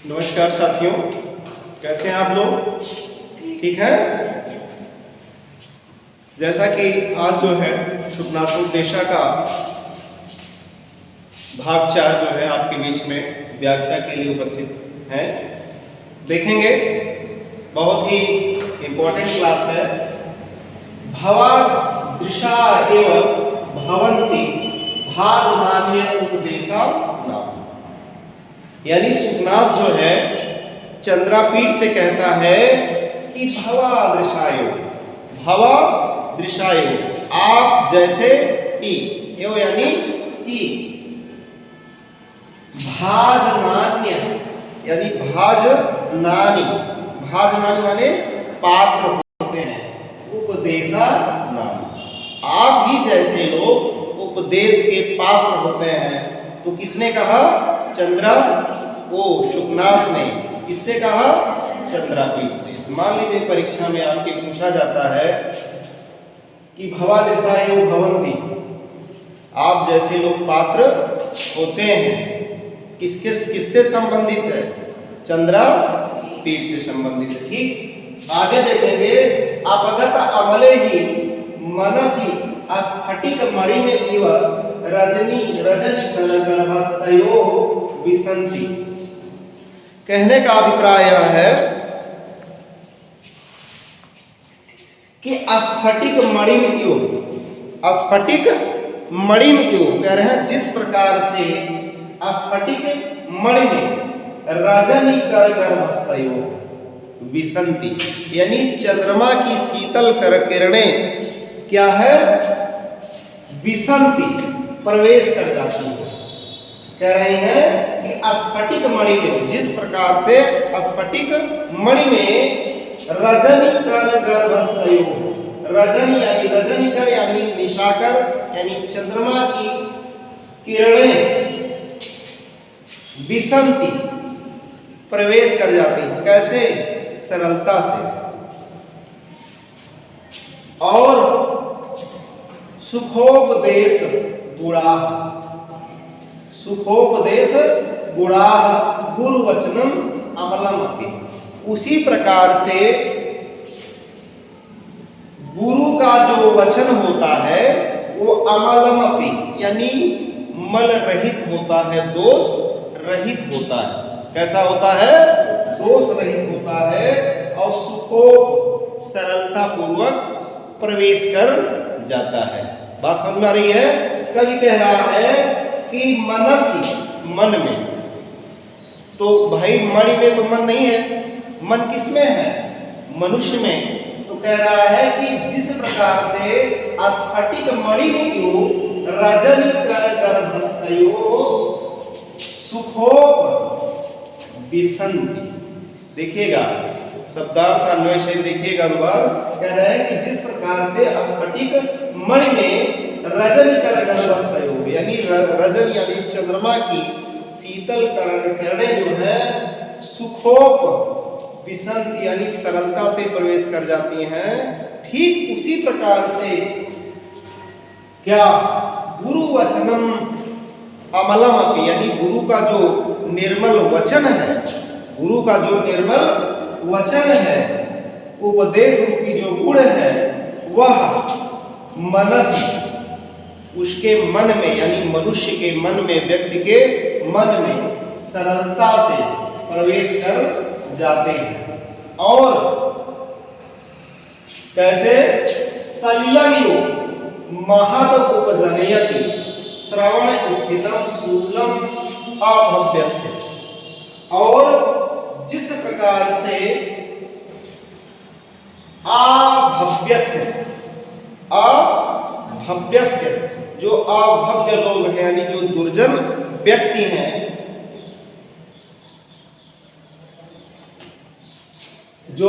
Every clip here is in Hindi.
नमस्कार साथियों, कैसे हैं आप लोग? ठीक है। जैसा कि आज जो है शुभनाशोपदेशा का भाग 4 जो है आपके बीच में व्याख्या के लिए उपस्थित है। देखेंगे, बहुत ही इम्पोर्टेंट क्लास है। भवादृशा एव भवन्ति भाजनान्य उपदेशा नाम। यानी सुखनाथ जो है चंद्रापीठ से कहता है कि भवादृशायो, भवादृशायो आप जैसे ही, यो यानी कि भाजनान्य यानी भाजनानी, भाजनानी माने पात्र होते हैं, उपदेशा नाम। आप ही जैसे लोग उपदेश के पात्र होते हैं। तो किसने कहा? चंद्रा वो शुकनास ने। किससे कहा? चंद्रापीठ से। मान लीजिए परीक्षा में आपके पूछा जाता है कि भवादृशायो भवन्ति, आप जैसे लोग पात्र होते हैं। किससे संबंधित है? चंद्रापीठ से संबंधित है। ठीक, आगे देखेंगे। अपगत अमले ही मनसी स्फटिक मणि में इव रजनी कनगर्भस्तयो विसंति। कहने का अभिप्राय यह है कि स्फटिक मणि में इव, स्फटिक मणि में इव कह रहे हैं जिस प्रकार से स्फटिक मणि में रजनी कनगर्भस्तयो विसंति, यानी चंद्रमा की शीतल किरणें क्या है? विसंति, प्रवेश कर जाती है। कह रहे हैं कि स्फटिक मणि में, जिस प्रकार से स्फटिक मणि में रजनी कनगर्भस्तयो, रजनी यानी रजनीकर यानी निशाकर यानी चंद्रमा की किरणें विसंति, प्रवेश कर जाती है। कैसे? सरलता से। और सुखोपदेश गुणा, सुखोपदेश गुणा गुरु वचनम अमलम अपि। उसी प्रकार से गुरु का जो वचन होता है वो अमलम अपि यानी मल रहित होता है, दोष रहित होता है। कैसा होता है? दोष रहित होता है। और सुखोप सरलता पूर्वक प्रवेश कर जाता है। बात समझ में आ रही है? कवि कह रहा है कि मनसी, मन में। तो भाई मणि में तो मन नहीं है, मन किसमें है? मनुष्य में। तो कह रहा है कि जिस प्रकार से स्फटिक मणि में रजनी कनगर्भस्तयो सुखोप विसंति। देखिएगा शब्दार्थ का अन्वय से देखिएगा अनुवाद। कह रहे हैं कि जिस प्रकार से स्फटिक मणि में रजनी कनगर्भस्तयो यानी रजन यानी चंद्रमा की शीतल किरणें जो है सुखोप विसंति यानी सरलता से प्रवेश कर जाती हैं। ठीक उसी प्रकार से क्या गुरु वचनम अमलम अपि यानी गुरु का जो निर्मल वचन है, गुरु का जो निर्मल वचन है, उपदेश रूपी जो गुण है, वह मनसी उसके मन में यानी मनुष्य के मन में, व्यक्ति के मन में सरलता से प्रवेश कर जाते हैं। और कैसे? सलिलमियो महद उपजनयति श्रवण स्थितम शूलम अभव्यस्य। और जिस प्रकार से अभव्यस्य, अभव्यस्य जो अभव्य लोग हैं यानी जो दुर्जन व्यक्ति हैं, जो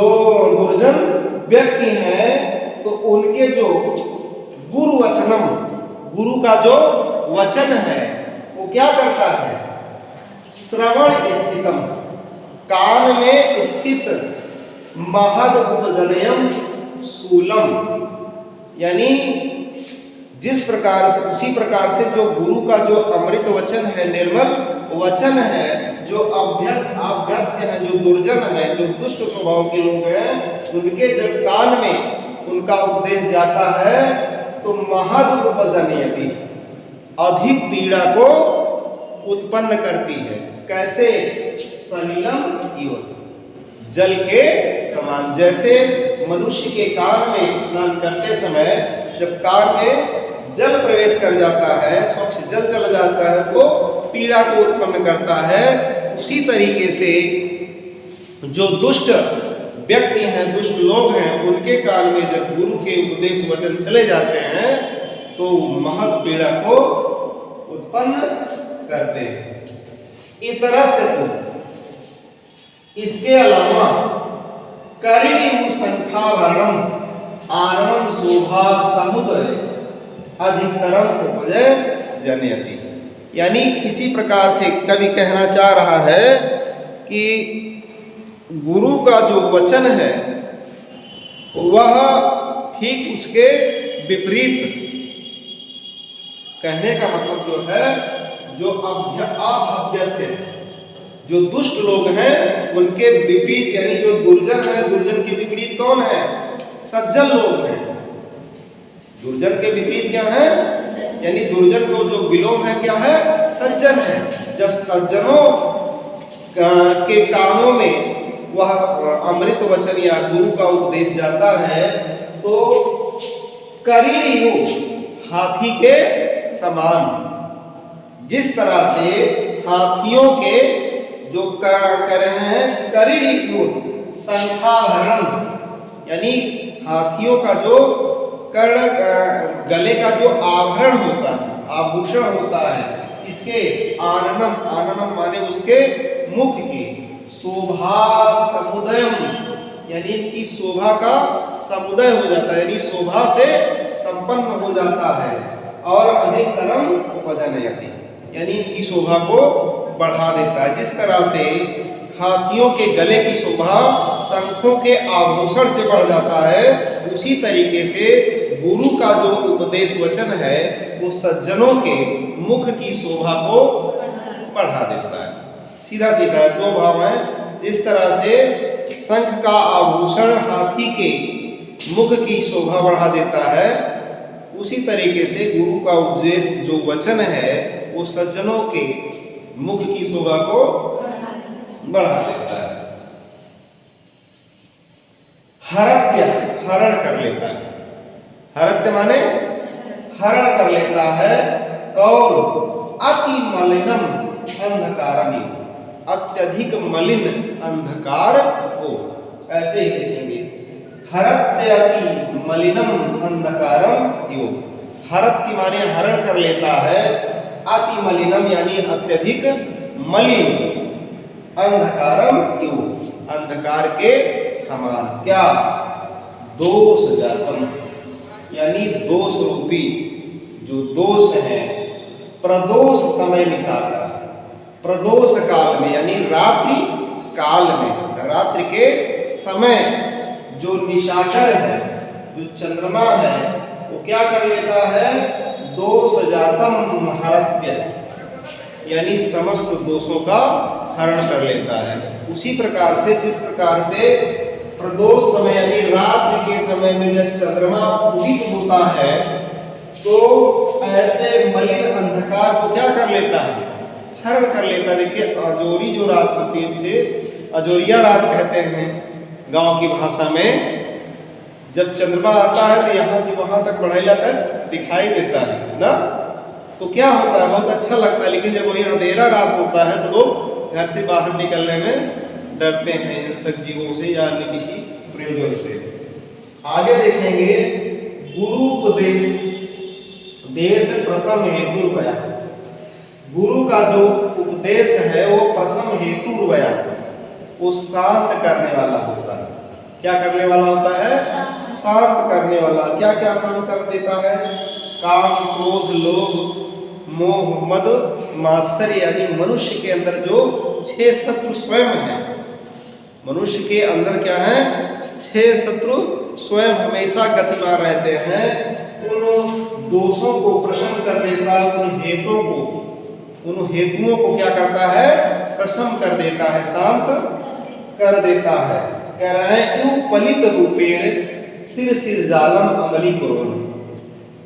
दुर्जन व्यक्ति हैं, तो उनके जो गुरु वचनम, गुरु का जो वचन है वो क्या करता है? श्रवण स्थितम, कान में स्थित, महद उपजनयम शूलम यानी जिस प्रकार से, उसी प्रकार से जो गुरु का जो अमृत वचन है, निर्मल वचन है, जो अभ्यस्य है, जो दुर्जन है, जो दुष्ट स्वभाव के लोग हैं, उनके जब कान में उनका उपदेश जाता है तो महद उपजनयति, अधिक पीड़ा को उत्पन्न करती है। कैसे? सलिलम इव, जल के समान। जैसे मनुष्य के कान में स्नान करते समय जब कान में जल प्रवेश कर जाता है, स्वच्छ जल चला जाता है तो पीड़ा को उत्पन्न करता है, उसी तरीके से जो दुष्ट व्यक्ति हैं, दुष्ट लोग हैं, उनके कान में जब गुरु के उपदेश वचन चले जाते हैं तो महत पीड़ा को उत्पन्न करते हैं। इतरस्य तो, इसके अलावा करिणी संख्यावरणम आनंद शोभा समुदय अधिकतरम उपजय जनयति, यानी इसी प्रकार से कवि कहना चाह रहा है कि गुरु का जो वचन है वह ठीक उसके विपरीत, कहने का मतलब जो है जो अभ्यस्य, जो दुष्ट लोग हैं उनके विपरीत, यानी जो दुर्जन है, दुर्जन के विपरीत कौन है? सज्जन लोग हैं। दुर्जन के विपरीत क्या है? यानी दुर्जन को जो विलोम है क्या है? सज्जन है। जब सज्जनों के कानों में वह अमृत वचन या गुरु का उपदेश जाता है तो करीड़ी हो, हाथी के समान। जिस तरह से हाथियों के जो कर रहे हैं करीड़ी हो संख्याभरण, यानी हाथियों का जो कर्ण, गले का जो आभरण होता है, आभूषण होता है, इसके आननम, आननम माने उसके मुख की, शोभा समुदयम, यानी इनकी शोभा का समुदय हो जाता है, यानी शोभा से संपन्न हो जाता है। और अधिकतरम उपजनयति, यानी इनकी शोभा को बढ़ा देता है। जिस तरह से हाथियों के गले की शोभा शंखों के आभूषण से बढ़ जाता है, उसी तरीके से गुरु का जो उपदेश वचन है वो सज्जनों के मुख की शोभा को बढ़ा देता है। सीधा सीधा दो भाव है। जिस तरह से शंख का आभूषण हाथी के मुख की शोभा बढ़ा देता है, उसी तरीके से गुरु का उपदेश जो वचन है वो सज्जनों के मुख की शोभा को बढ़ा देता है। हरत्य, हरण कर लेता है। हरत्य माने हरण कर लेता है। कौन? अति मलिनम अंधकारम, अत्यधिक मलिन अंधकार को। ऐसे ही देखेंगे, हरत्य अति मलिनम अंधकारम यो। हरत्य माने हरण कर लेता है, अति मलिनम यानी अत्यधिक मलिन, अंधकारम यो अंधकार के समान। क्या? दोष जातम, यानी दोष रूपी जो दोष है, प्रदोष समय निशाकर, प्रदोष काल में यानी रात्रि काल में, रात्रि के समय जो निशाकर है, जो चंद्रमा है, वो क्या कर लेता है? दोष जातम हरत्य, यानी समस्त दोषों का हरण कर लेता है। उसी प्रकार से जिस प्रकार से प्रदोष समय यानी रात्रि के समय में जब चंद्रमा उदित होता है तो ऐसे मलिन अंधकार को क्या कर लेता है? हरण कर लेता है। देखिए अजोरी जो रात होती है, उसे अजोरिया रात कहते हैं गांव की भाषा में। जब चंद्रमा आता है तो यहाँ से वहां तक बढ़ाइला तक दिखाई देता है ना, तो क्या होता है? बहुत अच्छा लगता है। लेकिन जब वही अंधेरा रात होता है तो लोग घर से बाहर निकलने में डरते हैं हिंसक जीवों से या अन्य किसी प्रयोजन से। आगे देखेंगे, गुरु उपदेश देश प्रसम हेतु भया। गुरु का जो उपदेश है वो प्रसम हेतु भया, वो शांत करने वाला होता है। क्या करने वाला होता है? शांत करने वाला। क्या क्या शांत कर देता है? काम, क्रोध, लोभ, मोह, मद, मात्सर्य, यानी मनुष्य के अंदर जो 6 शत्रु स्वयं है। मनुष्य के अंदर क्या है? 6 शत्रु स्वयं हमेशा गतिमान रहते हैं। उन दोषों को प्रशमन कर देता है, उन हेतुओं को क्या करता है? प्रशम कर देता है, शांत कर देता है। कह रहा है यूं पलित रूपेण सिर सिर जालम अमली कुर्वन्,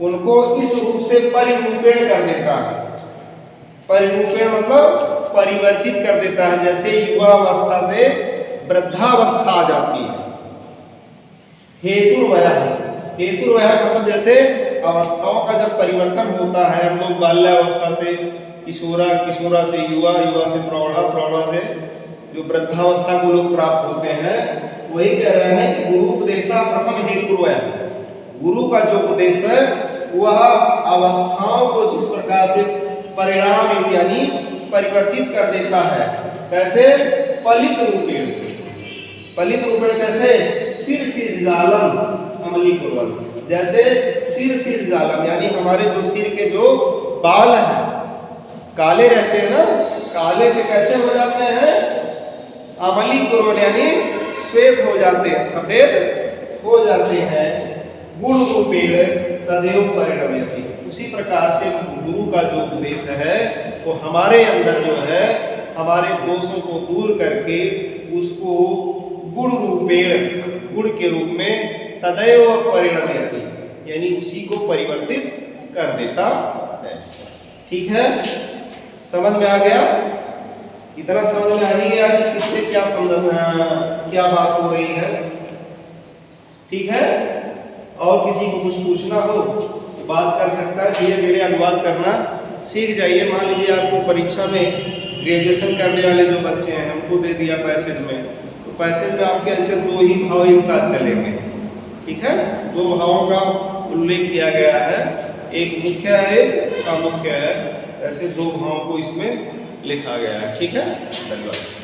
उनको इस रूप से परिरूपेण कर देता है। परिरूपेण मतलब परिवर्तित कर देता है, जैसे युवावस्था से वृद्धावस्था आ जाती है। हेतुर्वयः, हेतुर्वयः मतलब जैसे अवस्थाओं का जब परिवर्तन होता है, हम लोग बाल्यावस्था से किशोरा, किशोरा से युवा, युवा से प्रौढ़ा, प्रौढ़ा से जो वृद्धावस्था को लोग प्राप्त होते हैं, वही कह रहे हैं कि गुरु उपदेशा प्रसम हेतुर्वयः, गुरु का जो उपदेश है वह अवस्थाओं को जिस प्रकार से परिणाम यानी परिवर्तित कर देता है। कैसे? पलित रूपेण, पलित रूपेण कैसे? सिर सिर जालम अमली कुर्वन्, जैसे सिर सिर जालम यानी हमारे जो सिर के जो बाल हैं काले रहते हैं ना, काले से कैसे हो जाते हैं? अमली कुर्वन् यानी श्वेत हो जाते हैं, सफेद हो जाते हैं। गुण रूपेण तदेव परिणमयति, उसी प्रकार से गुरु का जो उपदेश है वो हमारे अंदर जो है हमारे दोषों को दूर करके उसको गुण रूपेण, गुण के रूप में तदैव परिणमयति यानी उसी को परिवर्तित कर देता है। ठीक है, समझ में आ गया? इतना समझ में आ ही गया कि किससे क्या समझना, क्या बात हो रही है। ठीक है, और किसी को कुछ पूछना हो तो बात कर सकता है। धीरे धीरे अनुवाद करना सीख जाइए। मान लीजिए आपको परीक्षा में ग्रेजुएशन करने वाले जो बच्चे हैं हमको दे दिया पैसेज में, तो पैसेज में आपके ऐसे दो ही भाव एक साथ चलेंगे। ठीक है, दो भावों का उल्लेख किया गया है, एक मुख्य है एक अमुख्य है, ऐसे दो भावों को इसमें लिखा गया है। ठीक है, धन्यवाद।